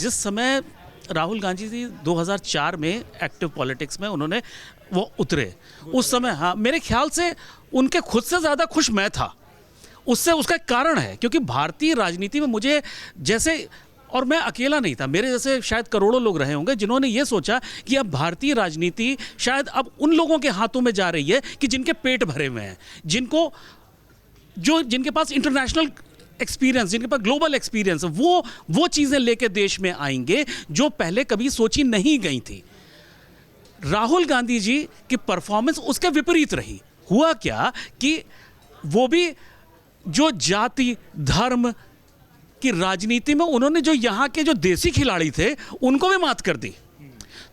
जिस समय राहुल गांधी जी 2004 में एक्टिव पॉलिटिक्स में उन्होंने वो उतरे, उस समय हाँ मेरे ख्याल से उनके खुद से ज़्यादा खुश मैं था। उससे उसका एक कारण है, क्योंकि भारतीय राजनीति में मुझे जैसे, और मैं अकेला नहीं था, मेरे जैसे शायद करोड़ों लोग रहे होंगे जिन्होंने ये सोचा कि अब भारतीय राजनीति शायद अब उन लोगों के हाथों में जा रही है कि जिनके पेट भरे हुए हैं, जिनके पास इंटरनेशनल एक्सपीरियंस, जिनके पास ग्लोबल एक्सपीरियंस, वो चीज़ें लेके देश में आएंगे जो पहले कभी सोची नहीं गई थी। राहुल गांधी जी की परफॉर्मेंस उसके विपरीत रही। हुआ क्या कि वो भी जो जाति धर्म की राजनीति में उन्होंने जो यहाँ के जो देसी खिलाड़ी थे उनको भी मात कर दी।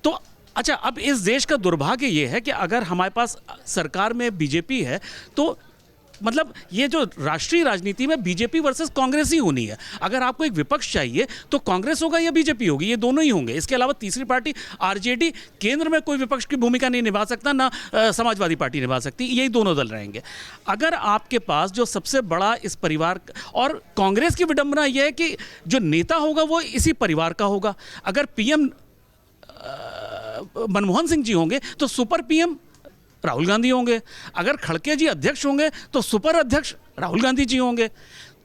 तो अच्छा, अब इस देश का दुर्भाग्य ये है कि अगर हमारे पास सरकार में बीजेपी है तो मतलब ये जो राष्ट्रीय राजनीति में बीजेपी वर्सेस कांग्रेस ही होनी है। अगर आपको एक विपक्ष चाहिए तो कांग्रेस होगा या बीजेपी होगी, ये दोनों ही होंगे। इसके अलावा तीसरी पार्टी आरजेडी केंद्र में कोई विपक्ष की भूमिका नहीं निभा सकता, ना समाजवादी पार्टी निभा सकती, यही दोनों दल रहेंगे। अगर आपके पास जो सबसे बड़ा इस परिवार, और कांग्रेस की विडंबना यह है कि जो नेता होगा वो इसी परिवार का होगा। अगर पीएम मनमोहन सिंह जी होंगे तो सुपर पीएम राहुल गांधी होंगे, अगर खड़गे जी अध्यक्ष होंगे तो सुपर अध्यक्ष राहुल गांधी जी होंगे।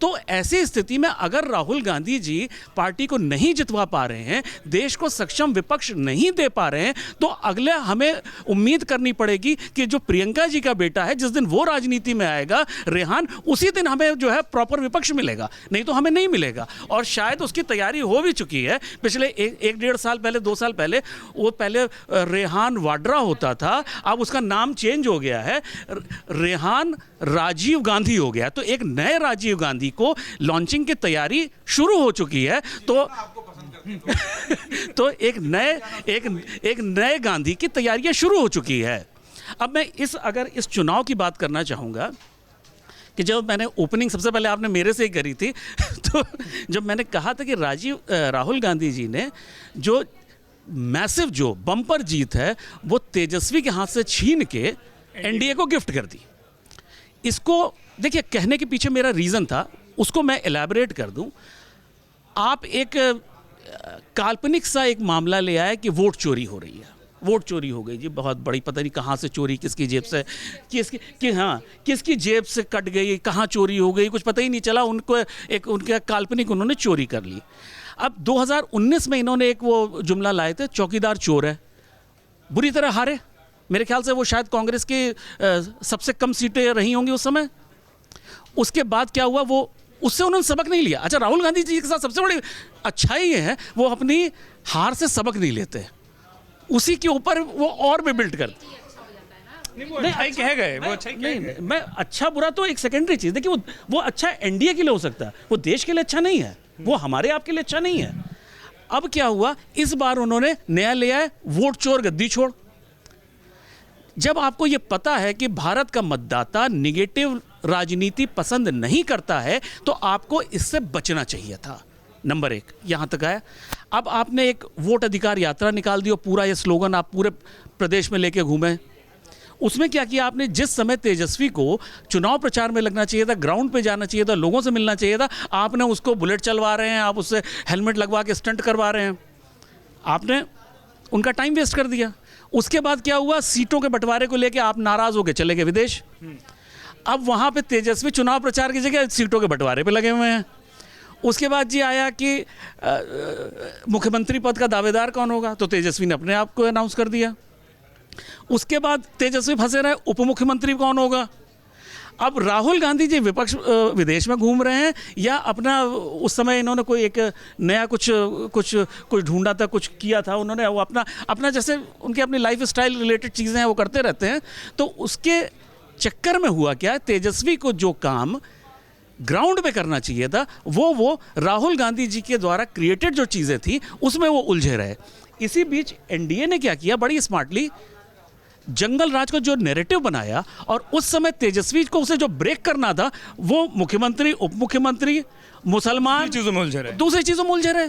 तो ऐसी स्थिति में अगर राहुल गांधी जी पार्टी को नहीं जितवा पा रहे हैं, देश को सक्षम विपक्ष नहीं दे पा रहे हैं, तो अगले हमें उम्मीद करनी पड़ेगी कि जो प्रियंका जी का बेटा है, जिस दिन वो राजनीति में आएगा रेहान, उसी दिन हमें जो है प्रॉपर विपक्ष मिलेगा, नहीं तो हमें नहीं मिलेगा। और शायद उसकी तैयारी हो भी चुकी है। पिछले एक डेढ़ साल पहले, 2 साल पहले, वो पहले रेहान वाड्रा होता था, अब उसका नाम चेंज हो गया है, रेहान राजीव गांधी हो गया। तो एक नए राजीव गांधी को लॉन्चिंग की तैयारी शुरू हो चुकी है। तो एक नए गांधी की तैयारियां शुरू हो चुकी है। अब मैं अगर इस चुनाव की बात करना चाहूंगा कि जब मैंने ओपनिंग सबसे पहले आपने मेरे से ही करी थी तो जब मैंने कहा था कि राहुल गांधी जी ने जो मैसिव जो बम्पर जीत है वो तेजस्वी के हाथ से छीन के एनडीए को गिफ्ट कर दी। इसको देखिए, कहने के पीछे मेरा रीज़न था, उसको मैं एलैबोरेट कर दूं। आप एक काल्पनिक सा एक मामला ले आए कि वोट चोरी हो रही है, वोट चोरी हो गई जी, बहुत बड़ी, पता नहीं कहाँ से चोरी, किसकी जेब से, किसकी जेब से कट गई, कहाँ चोरी हो गई, कुछ पता ही नहीं चला। उनका काल्पनिक उन्होंने चोरी कर ली। अब 2019 में इन्होंने एक वो जुमला लाए थे, चौकीदार चोर है, बुरी तरह हारे। मेरे ख्याल से वो शायद कांग्रेस की सबसे कम सीटें रही होंगी उस समय। उसके बाद क्या हुआ, वो उससे उन्होंने सबक नहीं लिया। अच्छा, राहुल गांधी जी के साथ सबसे बड़ी अच्छाई ये है, वो अपनी हार से सबक नहीं लेते, उसी के ऊपर वो और भी बिल्ड करते। नहीं, मैं अच्छा बुरा तो एक सेकेंडरी चीज़। देखिए, वो अच्छा एनडीए के लिए हो सकता है, वो देश के लिए अच्छा नहीं है, वो हमारे आपके लिए अच्छा नहीं है। अब क्या हुआ, इस बार उन्होंने नया लिया है, वोट चोर गद्दी छोड़। जब आपको ये पता है कि भारत का मतदाता निगेटिव राजनीति पसंद नहीं करता है तो आपको इससे बचना चाहिए था। नंबर 1 यहाँ तक आया। अब आपने एक वोट अधिकार यात्रा निकाल दी और पूरा ये स्लोगन आप पूरे प्रदेश में लेके घूमे। उसमें क्या किया आपने, जिस समय तेजस्वी को चुनाव प्रचार में लगना चाहिए था, ग्राउंड पे जाना चाहिए था, लोगों से मिलना चाहिए था, आपने उसको बुलेट चलवा रहे हैं, आप उससे हेलमेट लगवा के स्टंट करवा रहे हैं, आपने उनका टाइम वेस्ट कर दिया। उसके बाद क्या हुआ, सीटों के बंटवारे को लेके आप नाराज होकर चले गए विदेश। अब वहाँ पे तेजस्वी चुनाव प्रचार की जगह सीटों के बंटवारे पे लगे हुए हैं। उसके बाद जी आया कि मुख्यमंत्री पद का दावेदार कौन होगा, तो तेजस्वी ने अपने आप को अनाउंस कर दिया। उसके बाद तेजस्वी फंसे रहे, उप मुख्यमंत्री कौन होगा। अब राहुल गांधी जी विपक्ष विदेश में घूम रहे हैं, या अपना उस समय इन्होंने कोई एक नया कुछ ढूंढा था, कुछ किया था उन्होंने, वो अपना जैसे उनकी अपनी लाइफ स्टाइल रिलेटेड चीज़ें हैं वो करते रहते हैं। तो उसके चक्कर में हुआ क्या, तेजस्वी को जो काम ग्राउंड पे करना चाहिए था वो राहुल गांधी जी के द्वारा क्रिएटेड जो चीज़ें थी उसमें वो उलझे रहे। इसी बीच एनडीए ने क्या किया, बड़ी स्मार्टली जंगल राज को जो नैरेटिव बनाया, और उस समय तेजस्वी को उसे जो ब्रेक करना था वो मुख्यमंत्री, उप मुख्यमंत्री, मुसलमान, दूसरी चीज़ों में उलझे रहे।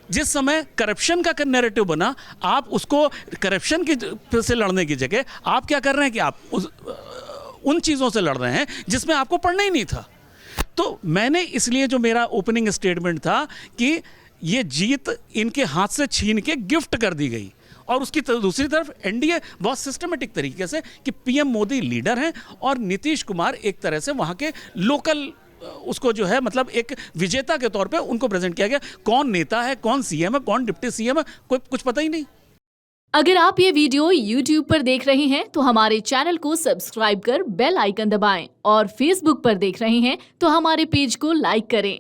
जिस समय करप्शन का नैरेटिव बना, आप उसको करप्शन की से लड़ने की जगह आप क्या कर रहे हैं कि आप उन चीज़ों से लड़ रहे हैं जिसमें आपको पढ़ना ही नहीं था। तो मैंने इसलिए जो मेरा ओपनिंग स्टेटमेंट था कि ये जीत इनके हाथ से छीन के गिफ्ट कर दी गई। और उसकी दूसरी तरफ एनडीए बहुत सिस्टमेटिक तरीके से कि पीएम मोदी लीडर हैं और नीतीश कुमार एक तरह से वहाँ के लोकल उसको जो है मतलब एक विजेता के तौर पे उनको प्रेजेंट किया गया। कौन नेता है, कौन सीएम है, कौन डिप्टी सीएम है, कोई कुछ पता ही नहीं। अगर आप ये वीडियो YouTube पर देख रहे हैं तो हमारे चैनल को सब्सक्राइब कर बेल आइकन दबाएं और Facebook पर देख रहे हैं तो हमारे पेज को लाइक करें।